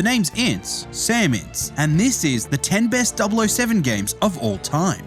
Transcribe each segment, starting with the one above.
The name's Ince, Sam Ince, and this is the 10 best 007 games of all time.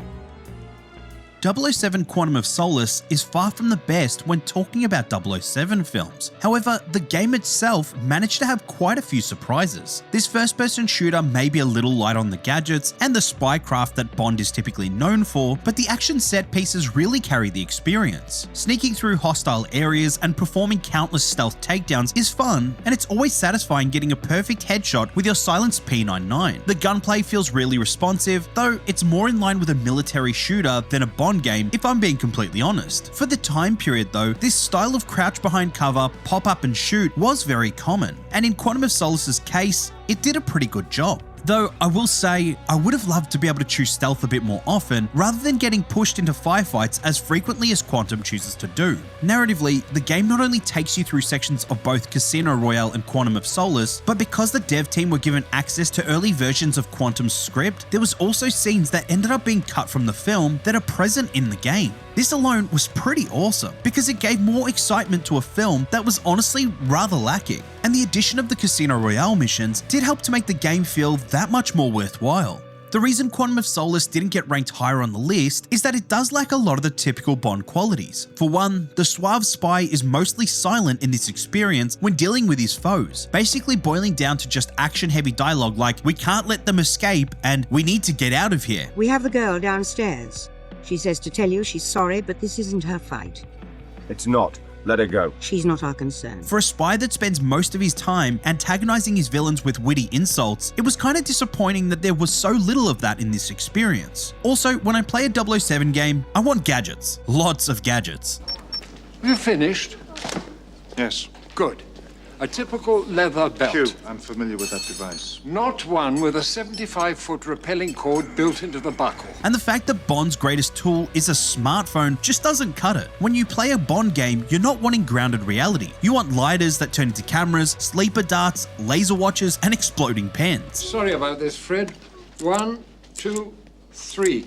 007 Quantum of Solace is far from the best when talking about 007 films. However, the game itself managed to have quite a few surprises. This first-person shooter may be a little light on the gadgets and the spycraft that Bond is typically known for, but the action set pieces really carry the experience. Sneaking through hostile areas and performing countless stealth takedowns is fun, and it's always satisfying getting a perfect headshot with your silenced P99. The gunplay feels really responsive, though it's more in line with a military shooter than a Bond game, if I'm being completely honest. For the time period though, this style of crouch behind cover, pop up and shoot was very common, and in Quantum of Solace's case, it did a pretty good job. Though I will say, I would have loved to be able to choose stealth a bit more often, rather than getting pushed into firefights as frequently as Quantum chooses to do. Narratively, the game not only takes you through sections of both Casino Royale and Quantum of Solace, but because the dev team were given access to early versions of Quantum's script, there was also scenes that ended up being cut from the film that are present in the game. This alone was pretty awesome, because it gave more excitement to a film that was honestly rather lacking, and the addition of the Casino Royale missions did help to make the game feel that much more worthwhile. The reason Quantum of Solace didn't get ranked higher on the list is that it does lack a lot of the typical Bond qualities. For one, the suave spy is mostly silent in this experience when dealing with his foes, basically boiling down to just action-heavy dialogue like, "We can't let them escape," and "We need to get out of here." We have the girl downstairs. She says to tell you she's sorry, but this isn't her fight. It's not. Let her go. She's not our concern. For a spy that spends most of his time antagonizing his villains with witty insults, it was kind of disappointing that there was so little of that in this experience. Also, when I play a 007 game, I want gadgets. Lots of gadgets. You finished? Yes. Good. A typical leather belt. Q, I'm familiar with that device. Not one with a 75-foot rappelling cord built into the buckle. And the fact that Bond's greatest tool is a smartphone just doesn't cut it. When you play a Bond game, you're not wanting grounded reality. You want lighters that turn into cameras, sleeper darts, laser watches, and exploding pens. Sorry about this, Fred. 1, 2, 3.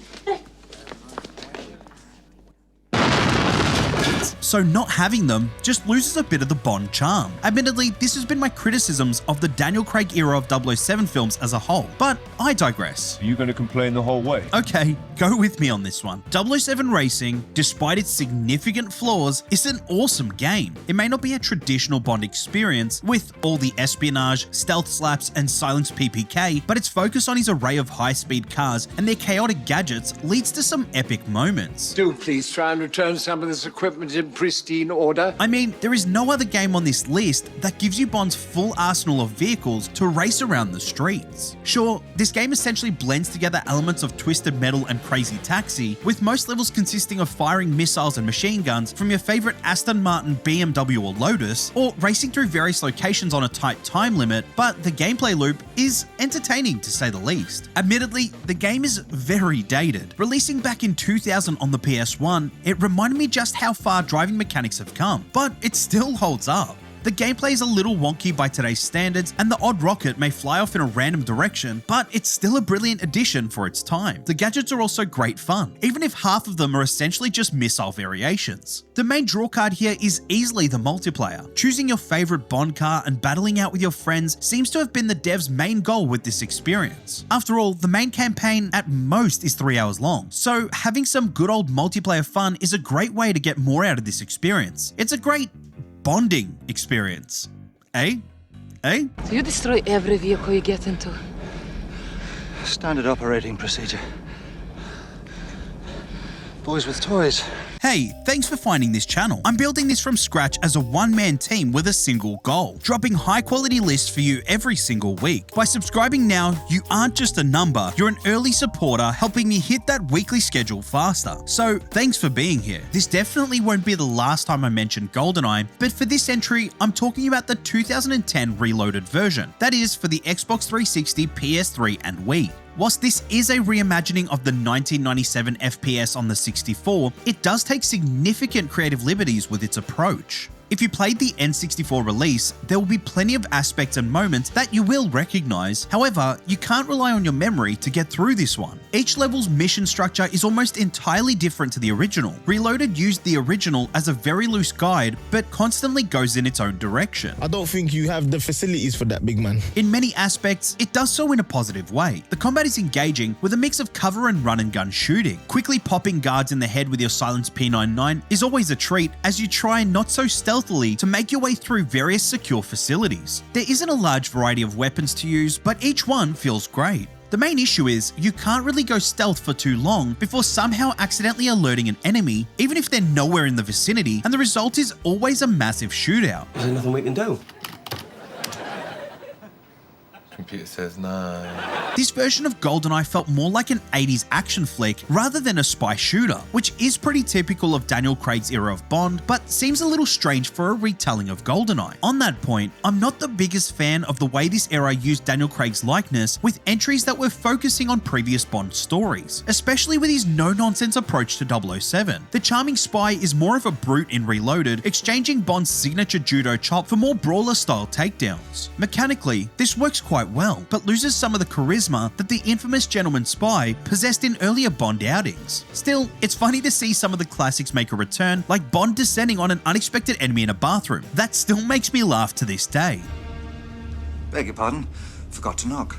So not having them just loses a bit of the Bond charm. Admittedly, this has been my criticisms of the Daniel Craig era of 007 films as a whole, but I digress. Are you going to complain the whole way? Okay, go with me on this one. 007 Racing, despite its significant flaws, is an awesome game. It may not be a traditional Bond experience with all the espionage, stealth slaps, and silenced PPK, but its focus on his array of high-speed cars and their chaotic gadgets leads to some epic moments. Do please try and return some of this equipment in pristine order. I mean, there is no other game on this list that gives you Bond's full arsenal of vehicles to race around the streets. Sure, this game essentially blends together elements of Twisted Metal and Crazy Taxi, with most levels consisting of firing missiles and machine guns from your favorite Aston Martin, BMW or Lotus, or racing through various locations on a tight time limit, but the gameplay loop is entertaining to say the least. Admittedly, the game is very dated. Releasing back in 2000 on the PS1, it reminded me just how far driving mechanics have come, but it still holds up. The gameplay is a little wonky by today's standards, and the odd rocket may fly off in a random direction, but it's still a brilliant addition for its time. The gadgets are also great fun, even if half of them are essentially just missile variations. The main drawcard here is easily the multiplayer. Choosing your favorite Bond car and battling out with your friends seems to have been the dev's main goal with this experience. After all, the main campaign at most is 3 hours long, so having some good old multiplayer fun is a great way to get more out of this experience. It's a great bonding experience. Eh? Eh? Do you destroy every vehicle you get into? Standard operating procedure. Boys with toys. Hey, thanks for finding this channel. I'm building this from scratch as a one-man team with a single goal, dropping high-quality lists for you every single week. By subscribing now, you aren't just a number, you're an early supporter helping me hit that weekly schedule faster. So thanks for being here. This definitely won't be the last time I mention Goldeneye, but for this entry, I'm talking about the 2010 reloaded version. That is for the Xbox 360, PS3, and Wii. Whilst this is a reimagining of the 1997 FPS on the 64, it does take significant creative liberties with its approach. If you played the N64 release, there will be plenty of aspects and moments that you will recognize. However, you can't rely on your memory to get through this one. Each level's mission structure is almost entirely different to the original. Reloaded used the original as a very loose guide, but constantly goes in its own direction. I don't think you have the facilities for that, big man. In many aspects, it does so in a positive way. The combat is engaging with a mix of cover and run and gun shooting. Quickly popping guards in the head with your silenced P99 is always a treat as you try not so stealthily to make your way through various secure facilities. There isn't a large variety of weapons to use, but each one feels great. The main issue is you can't really go stealth for too long before somehow accidentally alerting an enemy, even if they're nowhere in the vicinity, and the result is always a massive shootout. There's nothing we can do. Computer says no. This version of Goldeneye felt more like an 80s action flick rather than a spy shooter, which is pretty typical of Daniel Craig's era of Bond, but seems a little strange for a retelling of Goldeneye. On that point, I'm not the biggest fan of the way this era used Daniel Craig's likeness with entries that were focusing on previous Bond stories, especially with his no-nonsense approach to 007. The charming spy is more of a brute in Reloaded, exchanging Bond's signature judo chop for more brawler-style takedowns. Mechanically, this works quite well, but loses some of the charisma that the infamous gentleman spy possessed in earlier Bond outings. Still, it's funny to see some of the classics make a return, like Bond descending on an unexpected enemy in a bathroom. That still makes me laugh to this day. Beg your pardon? Forgot to knock.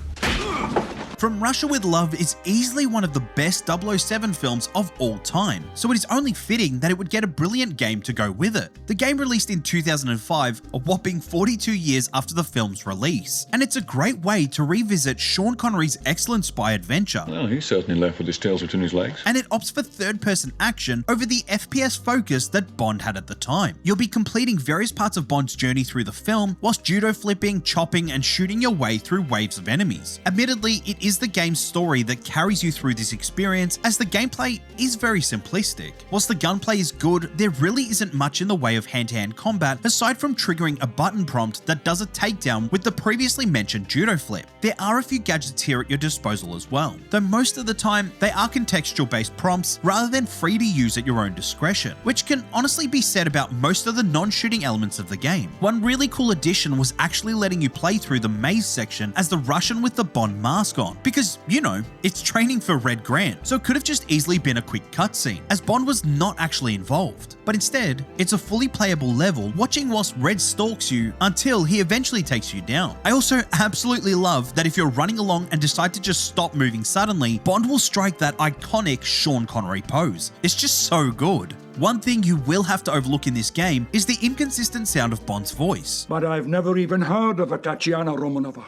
From Russia with Love is easily one of the best 007 films of all time, so it is only fitting that it would get a brilliant game to go with it. The game released in 2005, a whopping 42 years after the film's release, and it's a great way to revisit Sean Connery's excellent spy adventure. Well, he's certainly left with his tails between his legs. And it opts for third-person action over the FPS focus that Bond had at the time. You'll be completing various parts of Bond's journey through the film, whilst judo flipping, chopping, and shooting your way through waves of enemies. Admittedly, it is the game's story that carries you through this experience, as the gameplay is very simplistic. Whilst the gunplay is good, there really isn't much in the way of hand-to-hand combat aside from triggering a button prompt that does a takedown with the previously mentioned judo flip. There are a few gadgets here at your disposal as well, though most of the time they are contextual-based prompts rather than free to use at your own discretion, which can honestly be said about most of the non-shooting elements of the game. One really cool addition was actually letting you play through the maze section as the Russian with the Bond mask on, because, you know, it's training for Red Grant, so it could have just easily been a quick cutscene, as Bond was not actually involved. But instead, it's a fully playable level, watching whilst Red stalks you until he eventually takes you down. I also absolutely love that if you're running along and decide to just stop moving suddenly, Bond will strike that iconic Sean Connery pose. It's just so good. One thing you will have to overlook in this game is the inconsistent sound of Bond's voice. But I've never even heard of a Tatiana Romanova.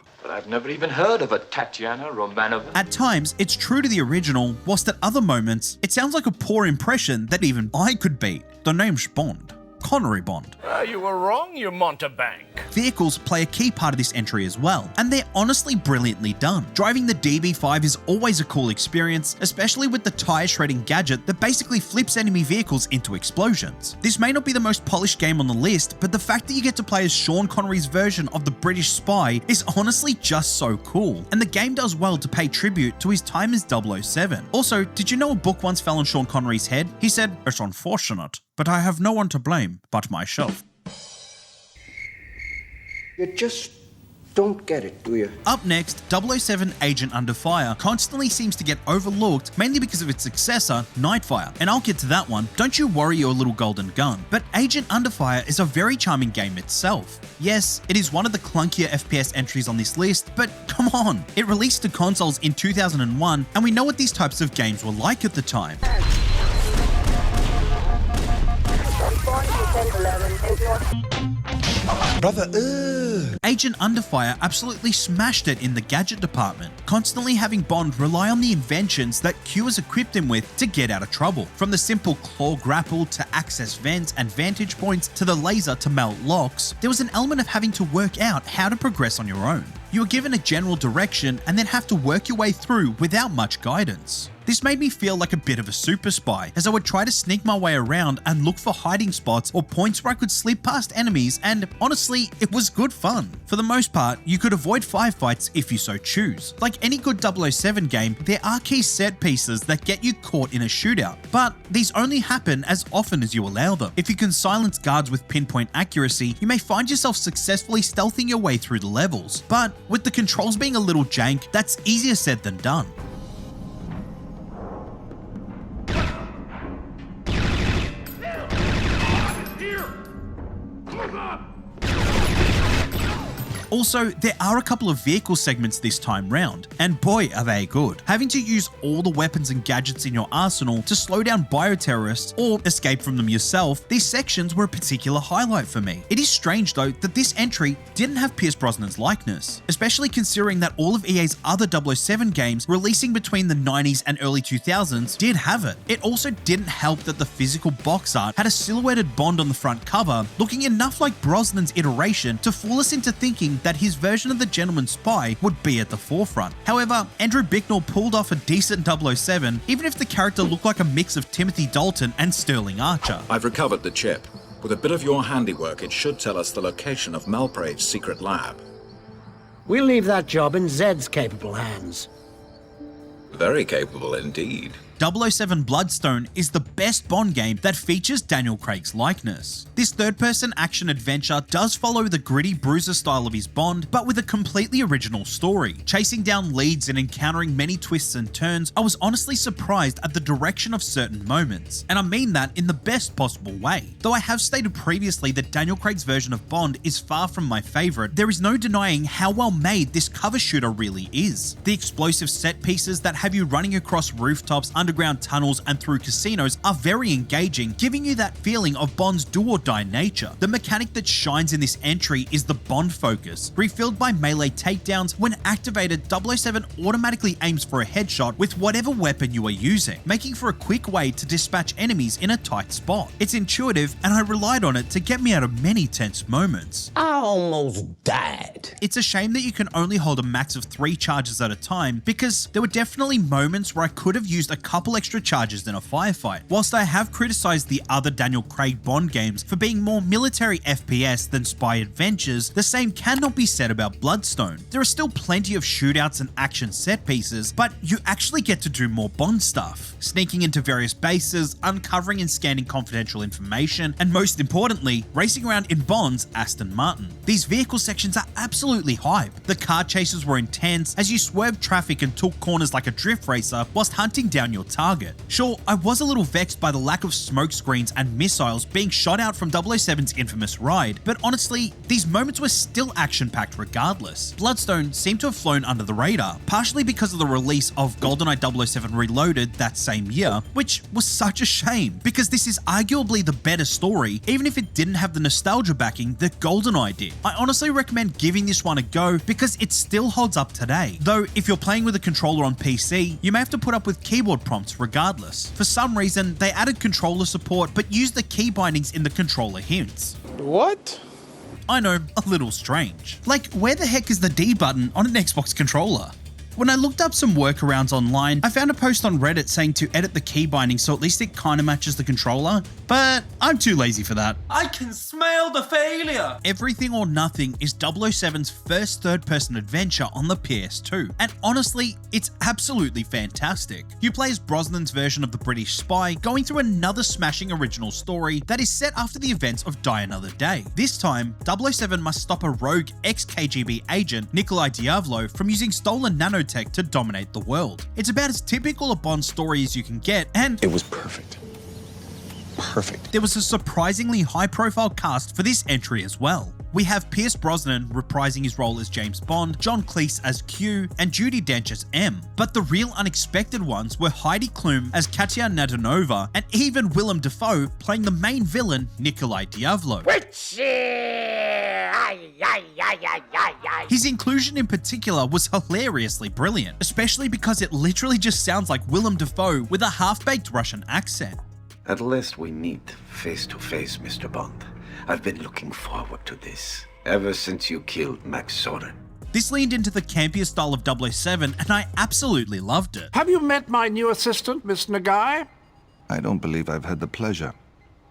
At times, it's true to the original, whilst at other moments, it sounds like a poor impression that even I could beat. The name's Bond. Connery Bond. You were wrong, you Montebank. Vehicles play a key part of this entry as well, and they're honestly brilliantly done. Driving the DB5 is always a cool experience, especially with the tire shredding gadget that basically flips enemy vehicles into explosions. This may not be the most polished game on the list, but the fact that you get to play as Sean Connery's version of the British spy is honestly just so cool, and the game does well to pay tribute to his time as 007. Also, did you know a book once fell on Sean Connery's head? He said, "It's unfortunate, but I have no one to blame but myself." You just don't get it, do you? Up next, 007 Agent Under Fire constantly seems to get overlooked, mainly because of its successor, Nightfire, and I'll get to that one. Don't you worry your little golden gun. But Agent Under Fire is a very charming game itself. Yes, it is one of the clunkier FPS entries on this list, but come on, it released to consoles in 2001, and we know what these types of games were like at the time. Agent Underfire absolutely smashed it in the gadget department, constantly having Bond rely on the inventions that Q has equipped him with to get out of trouble. From the simple claw grapple to access vents and vantage points to the laser to melt locks, there was an element of having to work out how to progress on your own. You are given a general direction and then have to work your way through without much guidance. This made me feel like a bit of a super spy, as I would try to sneak my way around and look for hiding spots or points where I could slip past enemies, and honestly, it was good fun. For the most part, you could avoid firefights if you so choose. Like any good 007 game, there are key set pieces that get you caught in a shootout, but these only happen as often as you allow them. If you can silence guards with pinpoint accuracy, you may find yourself successfully stealthing your way through the levels, but with the controls being a little jank, that's easier said than done. Also, there are a couple of vehicle segments this time round, and boy are they good. Having to use all the weapons and gadgets in your arsenal to slow down bioterrorists or escape from them yourself, these sections were a particular highlight for me. It is strange though that this entry didn't have Pierce Brosnan's likeness, especially considering that all of EA's other 007 games releasing between the 90s and early 2000s did have it. It also didn't help that the physical box art had a silhouetted Bond on the front cover, looking enough like Brosnan's iteration to fool us into thinking that his version of the Gentleman Spy would be at the forefront. However, Andrew Bicknell pulled off a decent 007, even if the character looked like a mix of Timothy Dalton and Sterling Archer. I've recovered the chip. With a bit of your handiwork, it should tell us the location of Malprave's secret lab. We'll leave that job in Zed's capable hands. Very capable indeed. 007 Bloodstone is the best Bond game that features Daniel Craig's likeness. This third-person action adventure does follow the gritty bruiser style of his Bond, but with a completely original story. Chasing down leads and encountering many twists and turns, I was honestly surprised at the direction of certain moments, and I mean that in the best possible way. Though I have stated previously that Daniel Craig's version of Bond is far from my favourite, there is no denying how well made this cover shooter really is. The explosive set pieces that have you running across rooftops, underground tunnels and through casinos are very engaging, giving you that feeling of Bond's do-or-die nature. The mechanic that shines in this entry is the Bond focus, refilled by melee takedowns. When activated, 007 automatically aims for a headshot with whatever weapon you are using, making for a quick way to dispatch enemies in a tight spot. It's intuitive, and I relied on it to get me out of many tense moments. I almost died. It's a shame that you can only hold a max of 3 charges at a time, because there were definitely moments where I could have used a couple extra charges in a firefight. Whilst I have criticized the other Daniel Craig Bond games for being more military FPS than spy adventures, the same cannot be said about Bloodstone. There are still plenty of shootouts and action set pieces, but you actually get to do more Bond stuff. Sneaking into various bases, uncovering and scanning confidential information, and most importantly, racing around in Bond's Aston Martin. These vehicle sections are absolutely hype. The car chases were intense as you swerved traffic and took corners like a drift racer whilst hunting down your target. Sure, I was a little vexed by the lack of smoke screens and missiles being shot out from 007's infamous ride, but honestly, these moments were still action-packed regardless. Bloodstone seemed to have flown under the radar, partially because of the release of GoldenEye 007 Reloaded that same year, which was such a shame, because this is arguably the better story, even if it didn't have the nostalgia backing that GoldenEye did. I honestly recommend giving this one a go because it still holds up today, though if you're playing with a controller on PC, you may have to put up with keyboard prompts regardless. For some reason, they added controller support but used the key bindings in the controller hints. What? I know, a little strange. Like, where the heck is the D button on an Xbox controller? When I looked up some workarounds online, I found a post on Reddit saying to edit the key binding so at least it kinda matches the controller, but I'm too lazy for that. I can smell the failure! Everything or Nothing is 007's first third-person adventure on the PS2, and honestly, it's absolutely fantastic. You play as Brosnan's version of the British spy, going through another smashing original story that is set after the events of Die Another Day. This time, 007 must stop a rogue ex-KGB agent, Nikolai Diavolo, from using stolen nanotech to dominate the world. It's about as typical a Bond story as you can get, and it was perfect. Perfect. There was a surprisingly high-profile cast for this entry as well. We have Pierce Brosnan reprising his role as James Bond, John Cleese as Q, and Judi Dench as M. But the real unexpected ones were Heidi Klum as Katya Nadanova, and even Willem Dafoe playing the main villain, Nikolai Diavolo. His inclusion in particular was hilariously brilliant, especially because it literally just sounds like Willem Dafoe with a half-baked Russian accent. At last we meet face to face, Mr. Bond. I've been looking forward to this ever since you killed Max Soren. This leaned into the campier style of 007 and I absolutely loved it. Have you met my new assistant, Miss Nagai? I don't believe I've had the pleasure.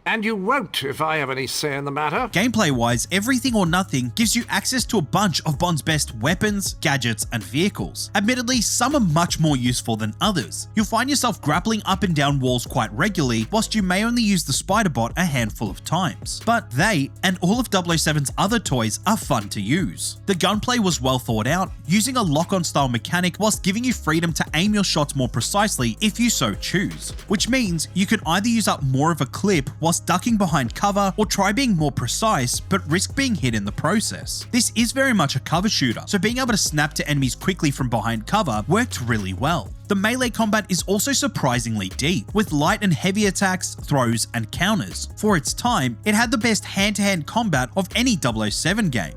And you won't if I have any say in the matter. Gameplay-wise, Everything or Nothing gives you access to a bunch of Bond's best weapons, gadgets, and vehicles. Admittedly, some are much more useful than others. You'll find yourself grappling up and down walls quite regularly, whilst you may only use the spider bot a handful of times. But they, and all of 007's other toys, are fun to use. The gunplay was well thought out, using a lock-on style mechanic whilst giving you freedom to aim your shots more precisely if you so choose, which means you can either use up more of a clip whilst ducking behind cover or try being more precise but risk being hit in the process. This is very much a cover shooter, so being able to snap to enemies quickly from behind cover worked really well. The melee combat is also surprisingly deep, with light and heavy attacks, throws, and counters. For its time, it had the best hand-to-hand combat of any 007 game.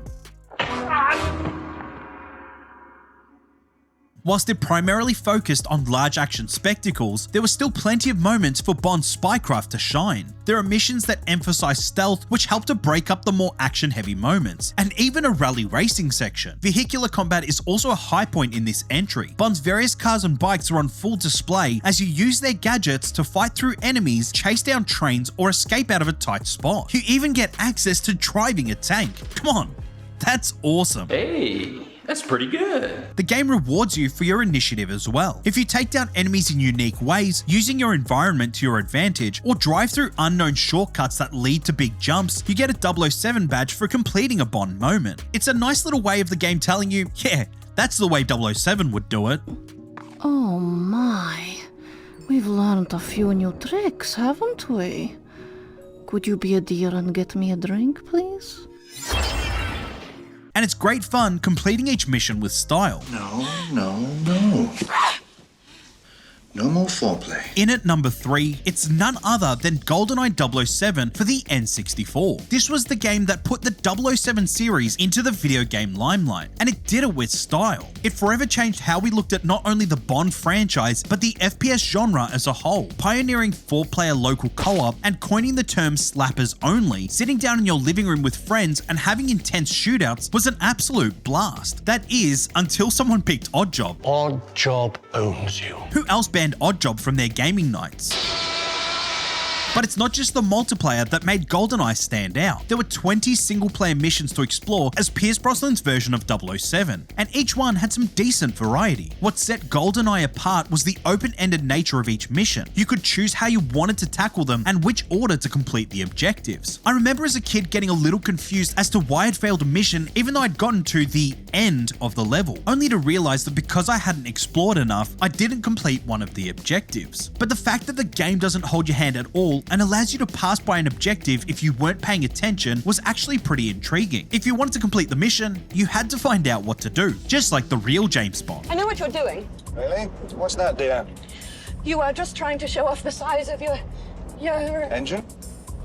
Whilst it primarily focused on large action spectacles, there were still plenty of moments for Bond's spycraft to shine. There are missions that emphasize stealth, which help to break up the more action-heavy moments, and even a rally racing section. Vehicular combat is also a high point in this entry. Bond's various cars and bikes are on full display as you use their gadgets to fight through enemies, chase down trains, or escape out of a tight spot. You even get access to driving a tank. Come on, that's awesome. Hey, that's pretty good. The game rewards you for your initiative as well. If you take down enemies in unique ways, using your environment to your advantage, or drive through unknown shortcuts that lead to big jumps, you get a 007 badge for completing a Bond moment. It's a nice little way of the game telling you, yeah, that's the way 007 would do it. Oh my. We've learned a few new tricks, haven't we? Could you be a dear and get me a drink, please? And it's great fun completing each mission with style. No. No more foreplay. In at number 3, it's none other than Goldeneye 007 for the N64. This was the game that put the 007 series into the video game limelight, and it did it with style. It forever changed how we looked at not only the Bond franchise, but the FPS genre as a whole, pioneering 4-player local co-op and coining the term slappers only. Sitting down in your living room with friends and having intense shootouts was an absolute blast. That is, until someone picked Oddjob. Oddjob owns you. Who else banned Oddjob from their gaming nights? But it's not just the multiplayer that made Goldeneye stand out. There were 20 single-player missions to explore as Pierce Brosnan's version of 007, and each one had some decent variety. What set Goldeneye apart was the open-ended nature of each mission. You could choose how you wanted to tackle them and which order to complete the objectives. I remember as a kid getting a little confused as to why I'd failed a mission even though I'd gotten to the end of the level, only to realize that because I hadn't explored enough, I didn't complete one of the objectives. But the fact that the game doesn't hold your hand at all and allows you to pass by an objective if you weren't paying attention was actually pretty intriguing. If you wanted to complete the mission, you had to find out what to do, just like the real James Bond. I know what you're doing. Really? What's that, dear? You are just trying to show off the size of your Engine?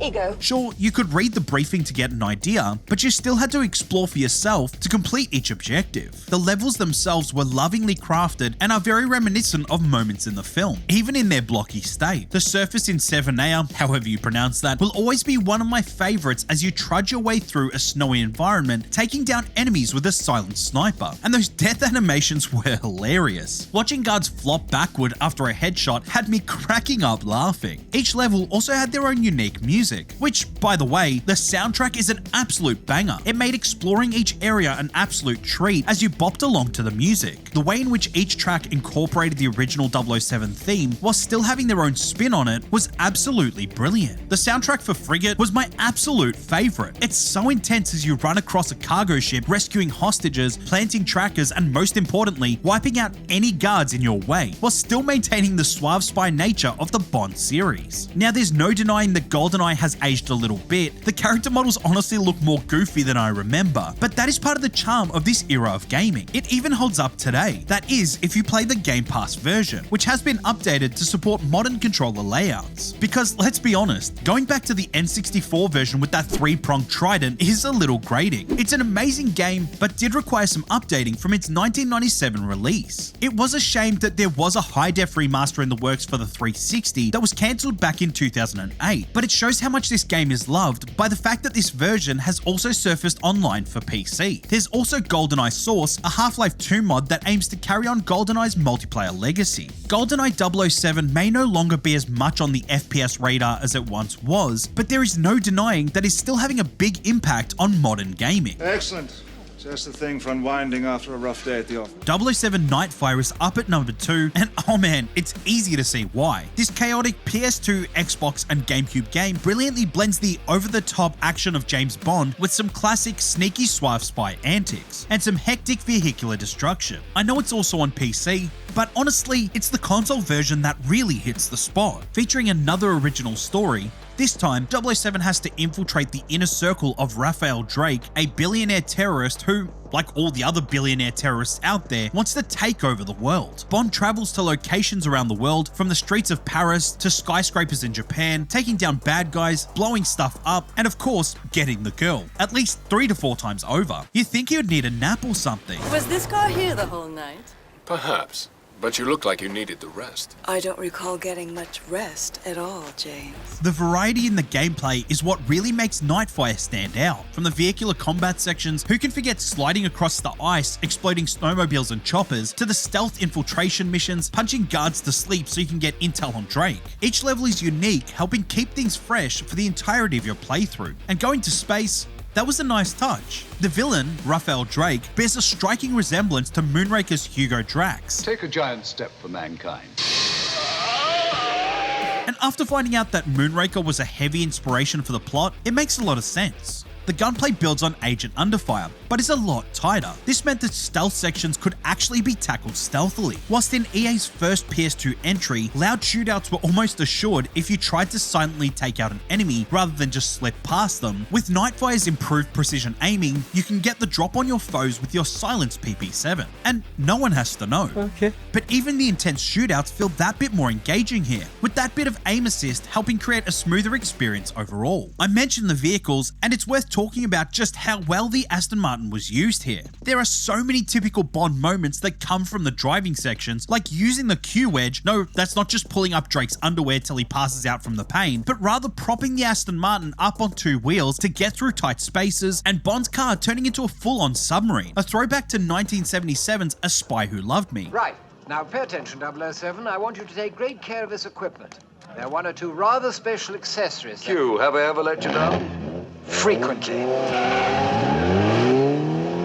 ego. Sure, you could read the briefing to get an idea, but you still had to explore for yourself to complete each objective. The levels themselves were lovingly crafted and are very reminiscent of moments in the film, even in their blocky state. The surface in Severnaya, however you pronounce that, will always be one of my favorites as you trudge your way through a snowy environment, taking down enemies with a silent sniper. And those death animations were hilarious. Watching guards flop backward after a headshot had me cracking up laughing. Each level also had their own unique music, which, by the way, the soundtrack is an absolute banger. It made exploring each area an absolute treat as you bopped along to the music. The way in which each track incorporated the original 007 theme while still having their own spin on it was absolutely brilliant. The soundtrack for Frigate was my absolute favorite. It's so intense as you run across a cargo ship, rescuing hostages, planting trackers, and most importantly, wiping out any guards in your way, while still maintaining the suave spy nature of the Bond series. Now, there's no denying that Goldeneye has aged a little bit. The character models honestly look more goofy than I remember, but that is part of the charm of this era of gaming. It even holds up today. That is, if you play the Game Pass version, which has been updated to support modern controller layouts. Because let's be honest, going back to the N64 version with that 3-pronged trident is a little grating. It's an amazing game, but did require some updating from its 1997 release. It was a shame that there was a high-def remaster in the works for the 360 that was cancelled back in 2008, but it shows how how much this game is loved by the fact that this version has also surfaced online for PC. There's also Goldeneye Source, a Half-Life 2 mod that aims to carry on Goldeneye's multiplayer legacy. Goldeneye 007 may no longer be as much on the FPS radar as it once was, but there is no denying that it's still having a big impact on modern gaming. Excellent. Just the thing for unwinding after a rough day at the office. 007 Nightfire is up at number 2, and oh man, it's easy to see why. This chaotic PS2, Xbox, and GameCube game brilliantly blends the over-the-top action of James Bond with some classic sneaky suave spy antics, and some hectic vehicular destruction. I know it's also on PC, but honestly, it's the console version that really hits the spot. Featuring another original story, this time, 007 has to infiltrate the inner circle of Raphael Drake, a billionaire terrorist who, like all the other billionaire terrorists out there, wants to take over the world. Bond travels to locations around the world, from the streets of Paris to skyscrapers in Japan, taking down bad guys, blowing stuff up, and of course, getting the girl, at least 3 to 4 times over. You'd think he would need a nap or something. Was this car here the whole night? Perhaps. But you looked like you needed the rest. I don't recall getting much rest at all, James. The variety in the gameplay is what really makes Nightfire stand out. From the vehicular combat sections, who can forget sliding across the ice, exploding snowmobiles and choppers, to the stealth infiltration missions, punching guards to sleep so you can get intel on Drake. Each level is unique, helping keep things fresh for the entirety of your playthrough. And going to space, that was a nice touch. The villain, Raphael Drake, bears a striking resemblance to Moonraker's Hugo Drax. Take a giant step for mankind. And after finding out that Moonraker was a heavy inspiration for the plot, it makes a lot of sense. The gunplay builds on Agent Underfire, but is a lot tighter. This meant that stealth sections could actually be tackled stealthily. Whilst in EA's first PS2 entry, loud shootouts were almost assured if you tried to silently take out an enemy rather than just slip past them, with Nightfire's improved precision aiming, you can get the drop on your foes with your silenced PP7. And no one has to know. Okay. But even the intense shootouts feel that bit more engaging here, with that bit of aim assist helping create a smoother experience overall. I mentioned the vehicles, and it's worth talking about just how well the Aston Martin was used here. There are so many typical Bond moments that come from the driving sections, like using the Q-wedge. No, that's not just pulling up Drake's underwear till he passes out from the pain, but rather propping the Aston Martin up on 2 wheels to get through tight spaces, and Bond's car turning into a full-on submarine, a throwback to 1977's A Spy Who Loved Me. Right. Now pay attention, 007. I want you to take great care of this equipment. There are 1 or 2 rather special accessories. Q, have I ever let you down? Frequently.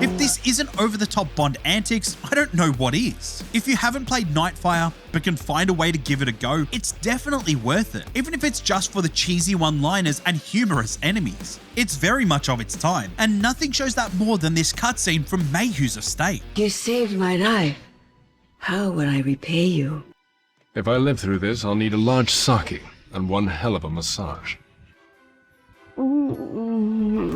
If this isn't over-the-top Bond antics, I don't know what is. If you haven't played Nightfire, but can find a way to give it a go, it's definitely worth it, even if it's just for the cheesy one-liners and humorous enemies. It's very much of its time, and nothing shows that more than this cutscene from Mayhew's estate. You saved my life. How will I repay you? If I live through this, I'll need a large sake and one hell of a massage.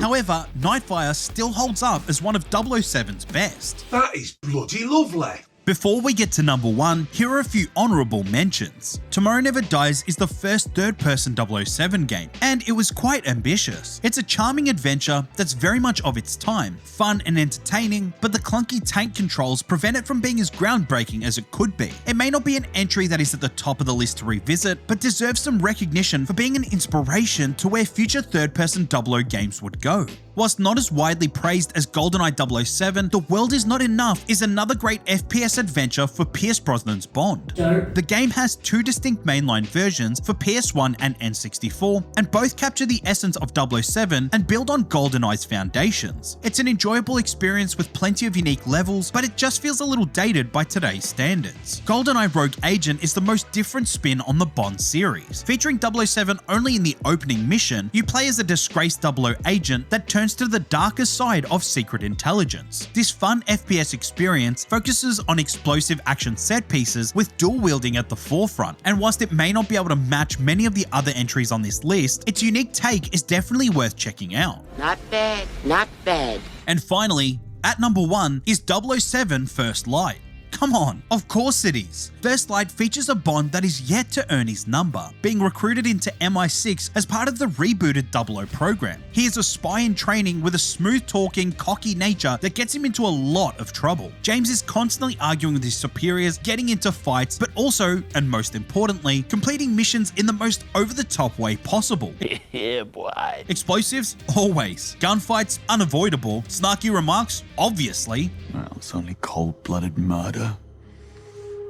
However, Nightfire still holds up as one of 007's best. That is bloody lovely. Before we get to number 1, here are a few honourable mentions. Tomorrow Never Dies is the first third-person 007 game, and it was quite ambitious. It's a charming adventure that's very much of its time, fun and entertaining, but the clunky tank controls prevent it from being as groundbreaking as it could be. It may not be an entry that is at the top of the list to revisit, but deserves some recognition for being an inspiration to where future third-person 00 games would go. Whilst not as widely praised as GoldenEye 007, The World Is Not Enough is another great FPS adventure for Pierce Brosnan's Bond. The game has 2 distinct mainline versions for PS1 and N64, and both capture the essence of 007 and build on GoldenEye's foundations. It's an enjoyable experience with plenty of unique levels, but it just feels a little dated by today's standards. GoldenEye Rogue Agent is the most different spin on the Bond series. Featuring 007 only in the opening mission, you play as a disgraced 00 agent that turns to the darker side of secret intelligence. This fun FPS experience focuses on explosive action set pieces with dual wielding at the forefront, and whilst it may not be able to match many of the other entries on this list, its unique take is definitely worth checking out. Not bad, not bad. And finally, at number 1 is 007 First Light. Come on, of course it is. First Light features a Bond that is yet to earn his number, being recruited into MI6 as part of the rebooted 00 program. He is a spy in training with a smooth-talking, cocky nature that gets him into a lot of trouble. James is constantly arguing with his superiors, getting into fights, but also, and most importantly, completing missions in the most over-the-top way possible. Yeah, boy. Explosives? Always. Gunfights? Unavoidable. Snarky remarks? Obviously. Well, it's only cold-blooded murder.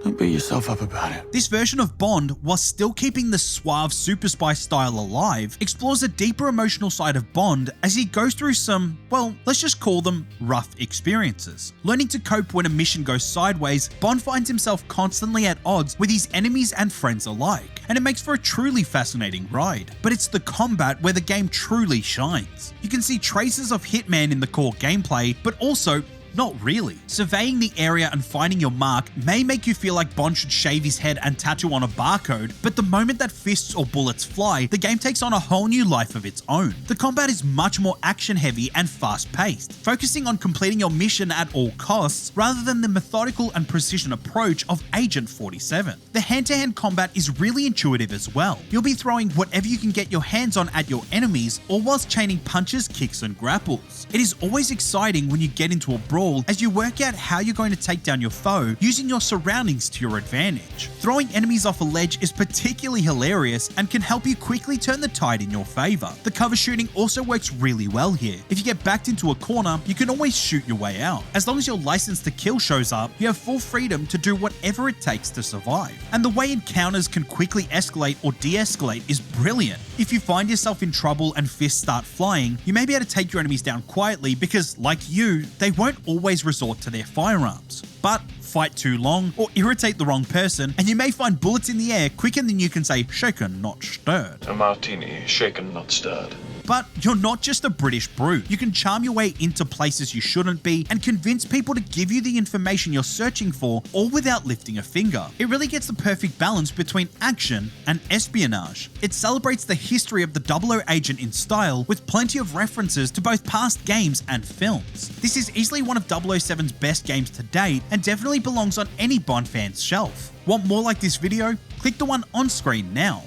Don't beat yourself up about it. This version of Bond, while still keeping the suave super spy style alive, explores a deeper emotional side of Bond as he goes through some, well, let's just call them rough experiences. Learning to cope when a mission goes sideways, Bond finds himself constantly at odds with his enemies and friends alike, and it makes for a truly fascinating ride. But it's the combat where the game truly shines. You can see traces of Hitman in the core gameplay, but also not really. Surveying the area and finding your mark may make you feel like Bond should shave his head and tattoo on a barcode, but the moment that fists or bullets fly, the game takes on a whole new life of its own. The combat is much more action heavy and fast paced, focusing on completing your mission at all costs rather than the methodical and precision approach of Agent 47. The hand-to-hand combat is really intuitive as well. You'll be throwing whatever you can get your hands on at your enemies, or whilst chaining punches, kicks and grapples. It is always exciting when you get into a brawl as you work out how you're going to take down your foe using your surroundings to your advantage. Throwing enemies off a ledge is particularly hilarious and can help you quickly turn the tide in your favor. The cover shooting also works really well here. If you get backed into a corner, you can always shoot your way out. As long as your license to kill shows up, you have full freedom to do whatever it takes to survive. And the way encounters can quickly escalate or de-escalate is brilliant. If you find yourself in trouble and fists start flying, you may be able to take your enemies down quietly because, like you, they won't always resort to their firearms. But fight too long or irritate the wrong person, and you may find bullets in the air quicker than you can say shaken, not stirred. A martini, shaken, not stirred. But you're not just a British brew. You can charm your way into places you shouldn't be and convince people to give you the information you're searching for, all without lifting a finger. It really gets the perfect balance between action and espionage. It celebrates the history of the 00 agent in style, with plenty of references to both past games and films. This is easily one of 007's best games to date and definitely belongs on any Bond fan's shelf. Want more like this video? Click the one on screen now.